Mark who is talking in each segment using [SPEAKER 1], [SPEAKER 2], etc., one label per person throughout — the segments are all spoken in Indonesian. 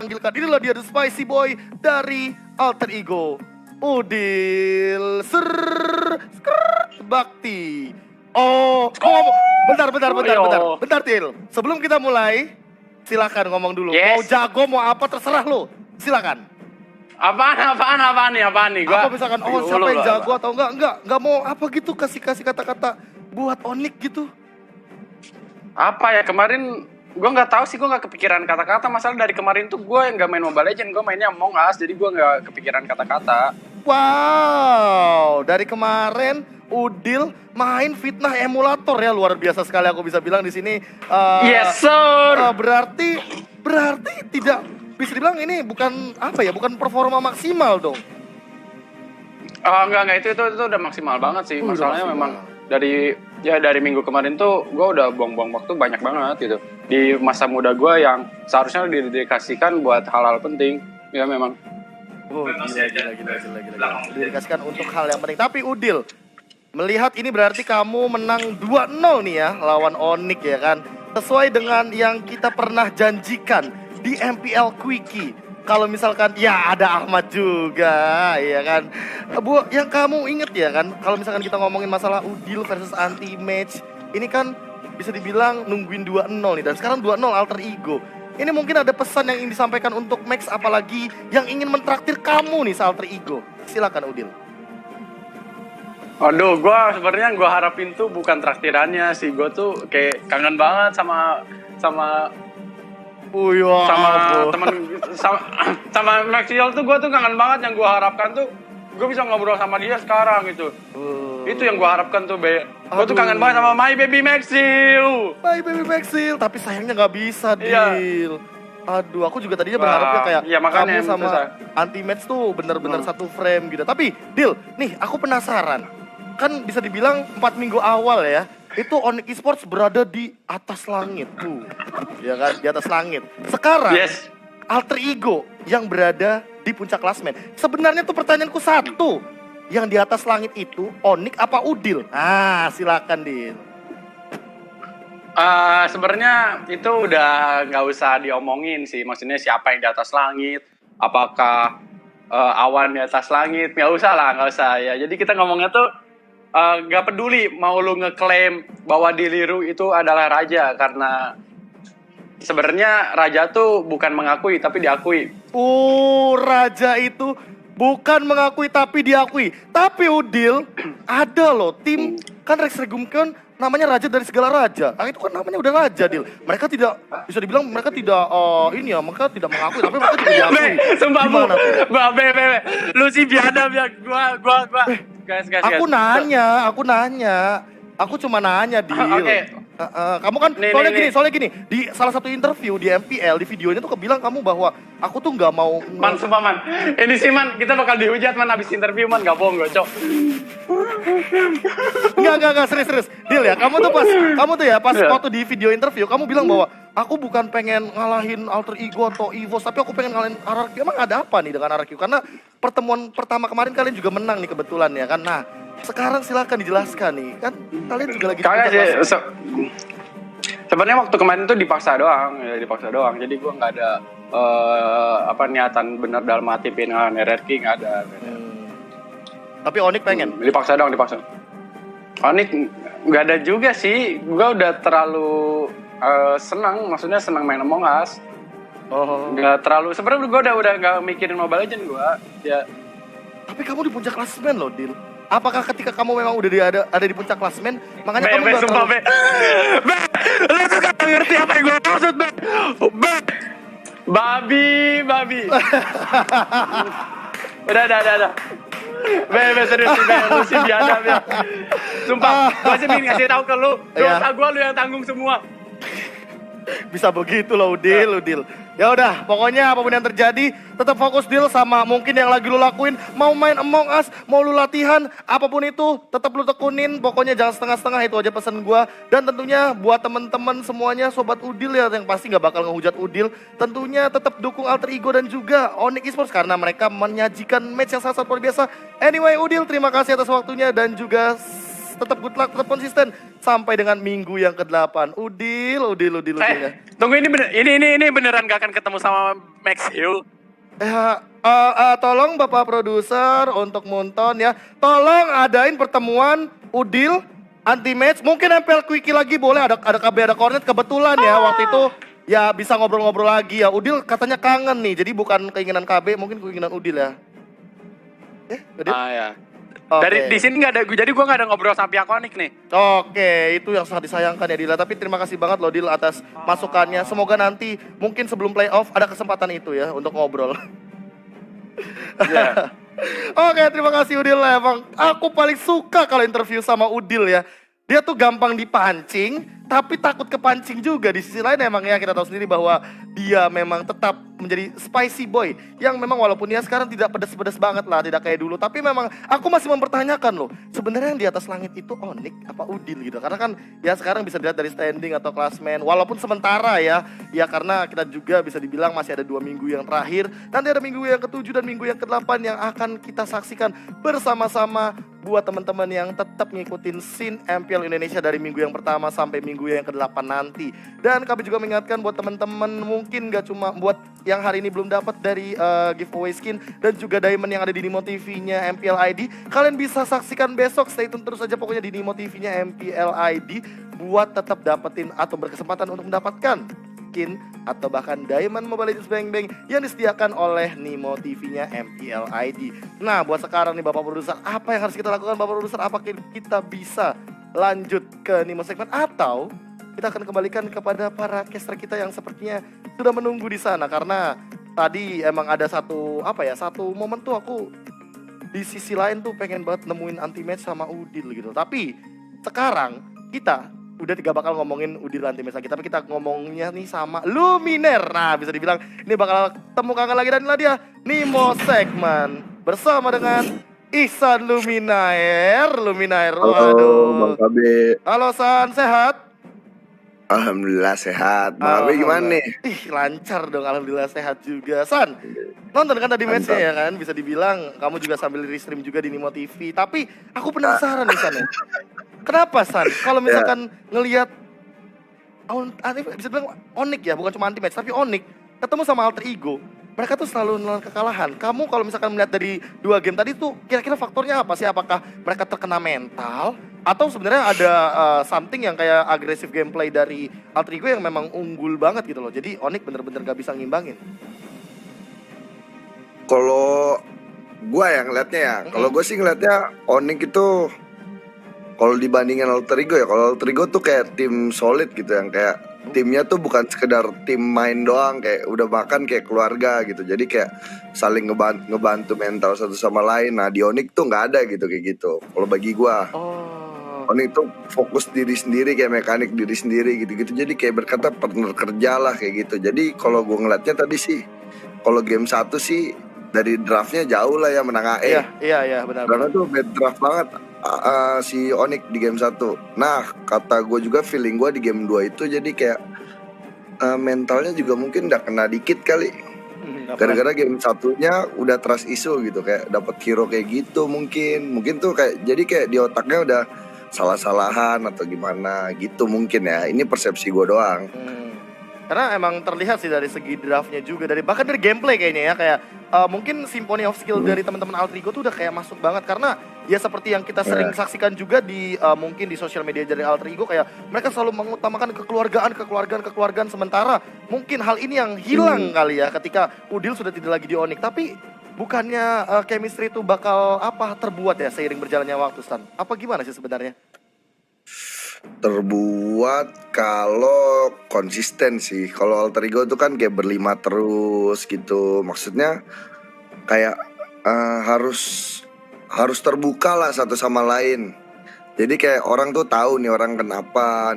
[SPEAKER 1] Panggilkan, inilah dia The Spicy Boy dari Alter Ego, Udil Bakti. Bentar, Til. Sebelum kita mulai, silakan ngomong dulu.
[SPEAKER 2] Yes.
[SPEAKER 1] Mau jago, mau apa, terserah lo. Silakan.
[SPEAKER 2] Apaan nih? Gua
[SPEAKER 1] Apa misalkan, siapa yang jago atau enggak mau apa gitu, kasih kata-kata buat Onyx gitu.
[SPEAKER 2] Apa ya, kemarin gue nggak tahu sih, gue nggak kepikiran kata-kata. Masalah dari kemarin tuh gue nggak main Mobile Legends, gue mainnya Among Us, jadi gue nggak kepikiran kata-kata.
[SPEAKER 1] Wow, dari kemarin Udil main fitnah emulator ya, luar biasa sekali aku bisa bilang di sini.
[SPEAKER 2] Yes sir.
[SPEAKER 1] Berarti tidak bisa dibilang ini bukan performa maksimal dong.
[SPEAKER 2] Enggak, itu udah maksimal banget sih. Masalahnya memang dari minggu kemarin tuh gue udah buang-buang waktu banyak banget gitu di masa muda gue yang seharusnya didedikasikan buat hal-hal penting. Ya memang.
[SPEAKER 1] Gila. Didedikasikan untuk hal yang penting. Tapi Udil, melihat ini berarti kamu menang 2-0 nih ya lawan Onyx ya kan. Sesuai dengan yang kita pernah janjikan di MPL Quickie. Kalau misalkan ya ada Ahmad juga ya kan. Bu, yang kamu inget ya kan, kalau misalkan kita ngomongin masalah Udil versus anti match, ini kan bisa dibilang nungguin 2-0 nih, dan sekarang 2-0 Alter Ego. Ini mungkin ada pesan yang ingin disampaikan untuk Max, apalagi yang ingin mentraktir kamu nih Alter Ego. Silakan Udil.
[SPEAKER 2] Aduh, sebenarnya gue harapin tuh bukan traktirannya sih. Gue tuh kayak kangen banget sama Maxiel tuh. Gue tuh kangen banget. Yang gue harapkan tuh gue bisa ngobrol sama dia sekarang gitu. Itu yang gue harapkan tuh, gue tuh kangen banget sama My Baby Maxiel.
[SPEAKER 1] Tapi sayangnya nggak bisa, Dil. Aduh, aku juga tadinya berharapnya kayak kamu sama anti-match tuh bener-bener satu frame gitu. Tapi, Dil, nih aku penasaran. Kan bisa dibilang 4 minggu awal ya, itu Onyx Esports berada di atas langit tuh. Ya kan, di atas langit. Sekarang, Alter Ego yang berada di puncak klasmen. Sebenarnya tuh pertanyaanku satu. Yang di atas langit itu Onyx apa Udil? Silakan, Dil.
[SPEAKER 2] Sebenarnya itu udah nggak usah diomongin sih. Maksudnya siapa yang di atas langit? Apakah awan di atas langit? Nggak usah ya. Jadi kita ngomongnya tuh nggak peduli mau lu ngeklaim bahwa Diliru itu adalah raja, karena sebenarnya raja tuh bukan mengakui tapi diakui.
[SPEAKER 1] Raja itu bukan mengakui tapi diakui. Tapi Udil, ada loh tim, kan Rex Regum kan namanya raja dari segala raja. Itu kan namanya udah raja, Dil. Mereka tidak, bisa dibilang mereka tidak mereka tidak mengakui tapi mereka juga diakui.
[SPEAKER 2] Sumpah lu sih biada gua. Guys.
[SPEAKER 1] Aku nanya. Aku cuma nanya, Dil.
[SPEAKER 2] Oke.
[SPEAKER 1] Kamu kan soalnya gini, di salah satu interview di MPL, di videonya tuh kebilang kamu bahwa aku tuh nggak mau.
[SPEAKER 2] Sumpah man, ini sih man, kita bakal dihujat man abis interview man, gak bohong gocok.
[SPEAKER 1] Enggak, serius. Deal ya, kamu tuh pas waktu di video interview, kamu bilang bahwa aku bukan pengen ngalahin Alter Ego atau EVOS, tapi aku pengen ngalahin RRQ. Emang ada apa nih dengan RRQ? Karena pertemuan pertama kemarin kalian juga menang nih kebetulan ya kan. Nah, sekarang silakan dijelaskan nih, kan kalian juga lagi
[SPEAKER 2] sebenarnya waktu kemarin tuh dipaksa doang. Jadi gue nggak ada niatan benar dalam hati pengen ngalahin RRQ, nggak ada.
[SPEAKER 1] Tapi Onyx pengen?
[SPEAKER 2] Dipaksa doang. Onyx nggak ada juga sih. Gue udah terlalu senang main Among Us. Nggak terlalu. Sebenarnya gue udah nggak mikirin Mobile Legends gue. Ya.
[SPEAKER 1] Tapi kamu di puncak klasmen loh, Dil. Apakah ketika kamu memang udah ada di puncak klasmen, makanya kamu nggak terlalu...
[SPEAKER 2] Lu tuh gak ngerti apa yang gue maksud, Babi. Udah. Serius sih, lu sih biadab ya. Sumpah, gue sih ingin ngasih tahu ke lu, dosa gue lu yang tanggung semua.
[SPEAKER 1] Bisa begitu loh, Udil. Ya udah, pokoknya apapun yang terjadi, tetap fokus, Dil, sama mungkin yang lagi lu lakuin. Mau main Among Us, mau lu latihan, apapun itu, tetap lu tekunin. Pokoknya jangan setengah-setengah, itu aja pesan gua. Dan tentunya buat temen-temen semuanya, sobat Udil ya, yang pasti nggak bakal ngehujat Udil. Tentunya tetap dukung Alter Ego dan juga Onyx Esports, karena mereka menyajikan match yang sangat luar biasa. Anyway, Udil, terima kasih atas waktunya dan juga tetap good luck, tetap konsisten sampai dengan minggu yang ke-8. Udil ya.
[SPEAKER 2] Tunggu, ini beneran gak akan ketemu sama Max Hill?
[SPEAKER 1] Tolong Bapak produser untuk Munton ya, tolong adain pertemuan Udil anti match. Mungkin MPL Quickie lagi boleh, ada KB, ada Cornet kebetulan ya waktu itu ya bisa ngobrol-ngobrol lagi ya. Udil katanya kangen nih, jadi bukan keinginan KB, mungkin keinginan Udil ya. Udil?
[SPEAKER 2] Ya.
[SPEAKER 1] Oke.
[SPEAKER 2] Dari di sini nggak ada, jadi gue nggak ada ngobrol sama pihak Onyx nih.
[SPEAKER 1] Oke, itu yang sangat disayangkan ya Dila. Tapi terima kasih banget loh Dil atas masukannya. Semoga nanti mungkin sebelum playoff ada kesempatan itu ya untuk ngobrol.
[SPEAKER 2] Yeah.
[SPEAKER 1] Oke, terima kasih Udil. Emang aku paling suka kalau interview sama Udil ya. Dia tuh gampang dipancing, tapi takut kepancing juga. Di sisi lain emang ya kita tahu sendiri bahwa dia memang tetap menjadi spicy boy. Yang memang walaupun dia sekarang tidak pedas-pedas banget lah, tidak kayak dulu. Tapi memang aku masih mempertanyakan loh, sebenarnya yang di atas langit itu Onyx apa Udil gitu. Karena kan ya sekarang bisa dilihat dari standing atau klasmen. Walaupun sementara ya karena kita juga bisa dibilang masih ada 2 minggu yang terakhir. Nanti ada minggu yang ke-7 dan minggu yang ke-8 yang akan kita saksikan bersama-sama buat teman-teman yang tetap ngikutin scene MPL Indonesia dari minggu yang pertama sampai minggu yang ke-8 nanti. Dan kami juga mengingatkan buat teman-teman mungkin gak cuma buat yang hari ini belum dapat dari giveaway skin dan juga diamond yang ada di Nimo TV-nya MPL ID, kalian bisa saksikan besok. Stay tune terus aja pokoknya di Nimo TV-nya MPL ID buat tetap dapetin atau berkesempatan untuk mendapatkan skin atau bahkan Diamond Mobile Legends Bang Bang yang disediakan oleh Nimo TV-nya MPL ID. Nah, buat sekarang nih Bapak Produser, apa yang harus kita lakukan Bapak Produser? Apakah kita bisa lanjut ke Nimo segmen atau kita akan kembalikan kepada para caster kita yang sepertinya sudah menunggu di sana? Karena tadi emang ada satu momen tuh aku di sisi lain tuh pengen banget nemuin anti match sama Udil gitu. Tapi sekarang kita udah 3 bakal ngomongin Udil anti match lagi, tapi kita ngomongnya nih sama Luminer. Nah, bisa dibilang ini bakal temu kangen lagi dan inilah dia Nimo segmen bersama dengan Ihsan Luminaire.
[SPEAKER 3] Halo Bang Kabe.
[SPEAKER 1] Halo San, sehat?
[SPEAKER 3] Alhamdulillah sehat. Bang Kabe gimana nih?
[SPEAKER 1] Ih, lancar dong, alhamdulillah sehat juga. San, nonton kan tadi matchnya ya kan? Bisa dibilang kamu juga sambil restream juga di Nimo TV. Tapi aku penasaran nih San ya. Kenapa San? Kalau misalkan ngelihat bisa bilang Onyx ya, bukan cuma anti match tapi Onyx ketemu sama alter ego, mereka tuh selalu menelan kekalahan. Kamu kalau misalkan melihat dari 2 game tadi tuh kira-kira faktornya apa sih? Apakah mereka terkena mental atau sebenarnya ada something yang kayak agresif gameplay dari alter ego yang memang unggul banget gitu loh. Jadi Onyx bener-bener gak bisa ngimbangin.
[SPEAKER 3] Kalau gua yang ngeliatnya ya, kalau gue sih ngeliatnya Onyx itu kalau dibandingin alter ego ya, kalau alter ego tuh kayak tim solid gitu, yang kayak timnya tuh bukan sekedar tim main doang, kayak udah makan kayak keluarga gitu. Jadi kayak saling ngebantu mental satu sama lain. Nah di Onyx tuh nggak ada gitu kayak gitu. Kalau bagi gua, Onyx tuh fokus diri sendiri, kayak mekanik diri sendiri gitu-gitu. Jadi kayak berkata partner kerja lah kayak gitu. Jadi kalau gua ngeliatnya tadi sih, kalau game 1 sih dari draftnya jauh lah ya menang AE.
[SPEAKER 1] Iya benar.
[SPEAKER 3] Karena tuh bad draft banget si Onyx di game 1. Nah kata gue juga feeling gue di game 2 itu jadi kayak mentalnya juga mungkin udah kena dikit kali. Gara-gara game 1-nya udah trust issue gitu, kayak dapet hero kayak gitu mungkin tuh kayak jadi kayak di otaknya udah salah-salahan atau gimana gitu mungkin ya. Ini persepsi gue doang.
[SPEAKER 1] Karena emang terlihat sih dari segi draftnya juga, bahkan dari gameplay kayaknya ya, kayak mungkin Symphony of Skill dari teman-teman Alter Ego tuh udah kayak masuk banget. Karena ya seperti yang kita sering saksikan juga di mungkin di sosial media dari Alter Ego, kayak mereka selalu mengutamakan kekeluargaan, sementara mungkin hal ini yang hilang kali ya ketika Udil sudah tidak lagi di Onyx. Tapi bukannya chemistry itu bakal terbuat ya seiring berjalannya waktu, Stan? Apa gimana sih sebenarnya?
[SPEAKER 3] Terbuat kalau konsisten sih. Kalau alter ego itu kan kayak berlima terus gitu. Maksudnya kayak harus terbuka lah satu sama lain. Jadi kayak orang tuh tahu nih orang kenapa.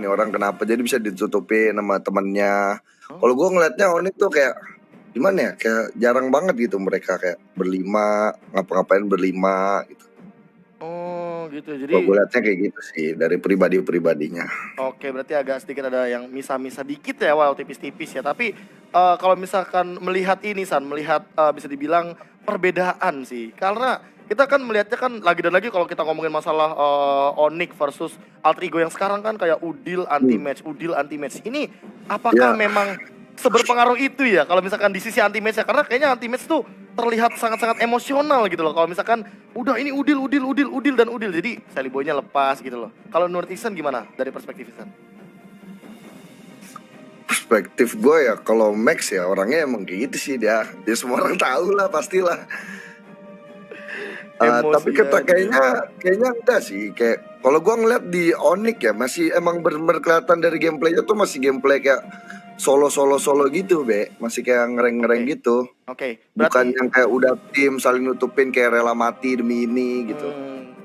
[SPEAKER 3] Jadi bisa ditutupin sama temennya. Kalau gue ngeliatnya Onyx tuh kayak gimana ya? Kayak jarang banget gitu mereka kayak berlima, ngapa-ngapain berlima gitu.
[SPEAKER 1] Oh gitu, jadi
[SPEAKER 3] gue liatnya kayak gitu sih dari pribadinya.
[SPEAKER 1] Oke, berarti agak sedikit ada yang misa-misa dikit ya, walau tipis-tipis ya. Tapi kalau misalkan melihat ini San, melihat bisa dibilang perbedaan sih. Karena kita kan melihatnya kan lagi dan lagi kalau kita ngomongin masalah Onyx versus Alter Ego yang sekarang kan kayak Udil anti match, Udil anti match. Ini apakah
[SPEAKER 3] Ya.
[SPEAKER 1] memang seberpengaruh itu ya kalau misalkan di sisi anti match ya? Karena kayaknya anti match tuh terlihat sangat-sangat emosional gitu loh. Kalau misalkan udah ini Udil dan Udil, jadi Sally Boy-nya lepas gitu loh. Kalau menurut Ihsan gimana dari perspektif Ihsan?
[SPEAKER 3] Perspektif gue ya, kalau Max ya orangnya emang kayak gitu sih dia semua orang tahu lah pastilah.
[SPEAKER 1] Emosi
[SPEAKER 3] Tapi kata
[SPEAKER 1] aja.
[SPEAKER 3] kayaknya enggak sih, kayak kalau gua ngeliat di Onyx ya masih emang bener-bener kelihatan dari gameplaynya tuh masih gameplay kayak solo gitu masih kayak ngereng-ngereng
[SPEAKER 1] Oke.
[SPEAKER 3] gitu,
[SPEAKER 1] Oke,
[SPEAKER 3] bukan
[SPEAKER 1] berarti
[SPEAKER 3] yang kayak udah tim saling nutupin kayak rela mati demi ini gitu.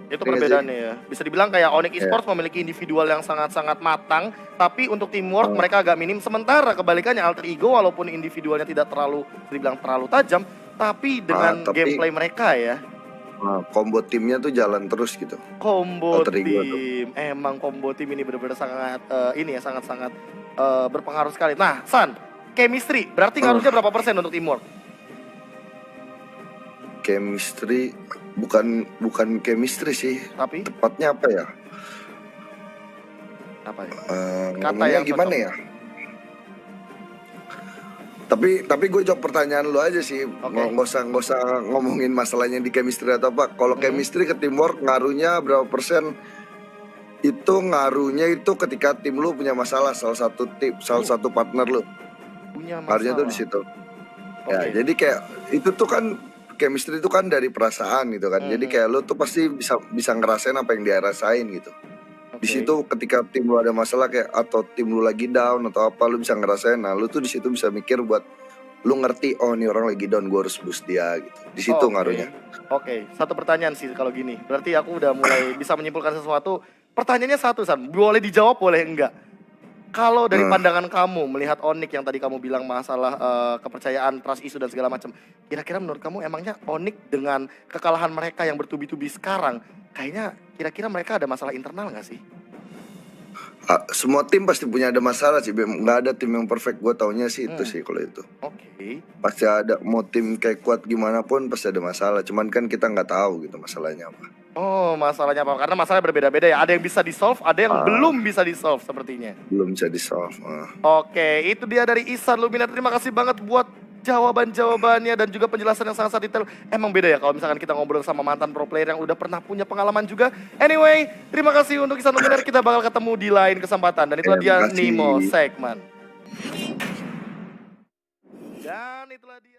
[SPEAKER 1] itu
[SPEAKER 3] Iya nggak sih?
[SPEAKER 1] perbedaannya ya. Bisa dibilang kayak Onyx
[SPEAKER 3] Ya.
[SPEAKER 1] Esports memiliki individual yang sangat-sangat matang, tapi untuk teamwork
[SPEAKER 3] Hmm.
[SPEAKER 1] mereka agak minim. Sementara kebalikannya Alter Ego walaupun individualnya tidak terlalu dibilang terlalu tajam, tapi dengan
[SPEAKER 3] Tapi
[SPEAKER 1] gameplay mereka ya,
[SPEAKER 3] combo timnya tuh jalan terus gitu.
[SPEAKER 1] combo
[SPEAKER 3] Alter Ego tuh.
[SPEAKER 1] tim. Emang combo tim ini benar-benar sangat ini ya sangat-sangat berpengaruh sekali. Nah, San, chemistry berarti ngaruhnya berapa persen untuk teamwork?
[SPEAKER 3] Chemistry bukan chemistry sih,
[SPEAKER 1] Tapi
[SPEAKER 3] tepatnya apa ya?
[SPEAKER 1] apa ya?
[SPEAKER 3] Ngomongnya
[SPEAKER 1] yang
[SPEAKER 3] gimana
[SPEAKER 1] cocok.
[SPEAKER 3] ya? Tapi gue jawab pertanyaan lu aja sih. Nggak usah ngomongin masalahnya di chemistry atau apa. Kalau chemistry ke teamwork ngaruhnya berapa persen? Itu ngaruhnya itu ketika tim lu punya masalah, salah satu partner lu.
[SPEAKER 1] Punya
[SPEAKER 3] Ngaruhnya tuh
[SPEAKER 1] masalah.
[SPEAKER 3] di situ.
[SPEAKER 1] Oke.
[SPEAKER 3] Ya, jadi kayak itu tuh kan chemistry itu kan dari perasaan gitu kan. Jadi kayak lu tuh pasti bisa ngerasain apa yang dia rasain gitu. Di
[SPEAKER 1] Oke.
[SPEAKER 3] situ ketika tim lu ada masalah kayak atau tim lu lagi down atau apa, lu bisa ngerasain. Nah, lu tuh di situ bisa mikir buat lu ngerti, oh nih orang lagi down, gue harus boost dia gitu. Di situ
[SPEAKER 1] Oke.
[SPEAKER 3] ngaruhnya.
[SPEAKER 1] Oke, satu pertanyaan sih kalau gini. Berarti aku udah mulai bisa menyimpulkan sesuatu. Pertanyaannya satu, San. Boleh dijawab, boleh enggak. Kalau dari pandangan kamu melihat Onyx yang tadi kamu bilang masalah kepercayaan, trust issue dan segala macam, kira-kira menurut kamu emangnya Onyx dengan kekalahan mereka yang bertubi-tubi sekarang, kayaknya kira-kira mereka ada masalah internal nggak sih?
[SPEAKER 3] Semua tim pasti punya ada masalah sih, Bem. Nggak ada tim yang perfect. Gue taunya sih itu sih kalau itu.
[SPEAKER 1] Oke.
[SPEAKER 3] Pasti ada, mau tim kayak kuat gimana pun pasti ada masalah. Cuman kan kita nggak tahu gitu masalahnya apa.
[SPEAKER 1] Oh, masalahnya apa? Karena masalahnya berbeda-beda ya. Ada yang bisa di-solve, ada yang belum bisa di-solve sepertinya.
[SPEAKER 3] Belum bisa di solve.
[SPEAKER 1] Oke, itu dia dari Ihsan Luminar. Terima kasih banget buat jawaban-jawabannya dan juga penjelasan yang sangat-sangat detail. Emang beda ya kalau misalkan kita ngobrol sama mantan pro player yang udah pernah punya pengalaman juga. Anyway, terima kasih untuk Ihsan Luminar. Kita bakal ketemu di lain kesempatan. Dan itulah dia
[SPEAKER 3] Terima kasih.
[SPEAKER 1] Nimo Segment. Dan itulah dia.